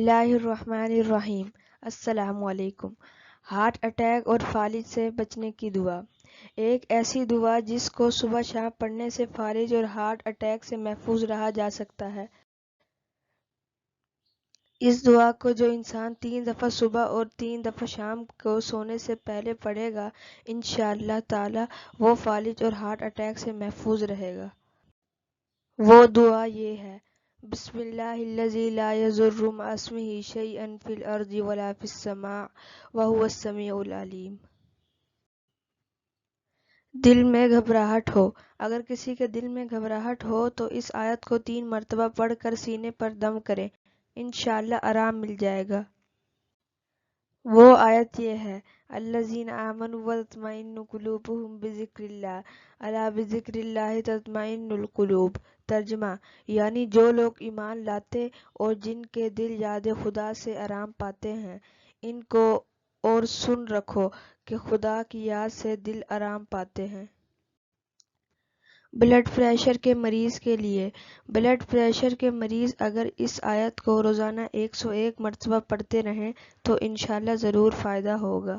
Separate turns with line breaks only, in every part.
اللہ الرحمن الرحیم۔ السلام علیکم۔ ہارٹ اٹیک اور فالج سے بچنے کی دعا۔ ایک ایسی دعا جس کو صبح شام پڑھنے سے فالج اور ہارٹ اٹیک سے محفوظ رہا جا سکتا ہے۔ اس دعا کو جو انسان 3 دفعہ صبح اور 3 دفعہ شام کو سونے سے پہلے پڑھے گا انشاءاللہ تعالی وہ فالج اور ہارٹ اٹیک سے محفوظ رہے گا۔ وہ دعا یہ ہے: بسم اللہ الذی لا یضر مع اسمہ شیء فی الارض ولا فی السماء وہو السمیع العلیم۔ دل میں گھبراہٹ ہو۔ اگر کسی کے دل میں گھبراہٹ ہو تو اس آیت کو 3 مرتبہ پڑھ کر سینے پر دم کریں، انشاءاللہ آرام مل جائے گا۔ وہ آیت یہ ہے: الذین آمنوا وتطمئن قلوبہم بذکر اللہ الا بذکر اللہ تطمئن القلوب۔ ترجمہ: یعنی جو لوگ ایمان لاتے اور جن کے دل یاد خدا سے آرام پاتے ہیں، ان کو اور سن رکھو کہ خدا کی یاد سے دل آرام پاتے ہیں۔ بلڈ پریشر کے مریض کے لیے۔ بلڈ پریشر کے مریض اگر اس آیت کو روزانہ 101 مرتبہ پڑھتے رہیں تو انشاءاللہ ضرور فائدہ ہوگا۔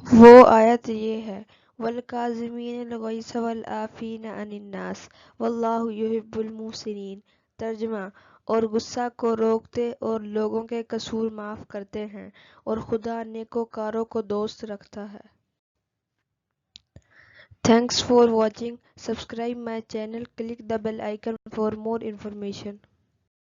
وہ آیت یہ ہے: والکاظمین الغیظ والعافین عن الناس واللہ یحب المحسنین۔ ترجمہ: اور غصہ کو روکتے اور لوگوں کے قصور معاف کرتے ہیں، اور خدا نیکوکاروں کو دوست رکھتا ہے۔ Thanks for watching. Subscribe my channel. Click the bell icon for more information.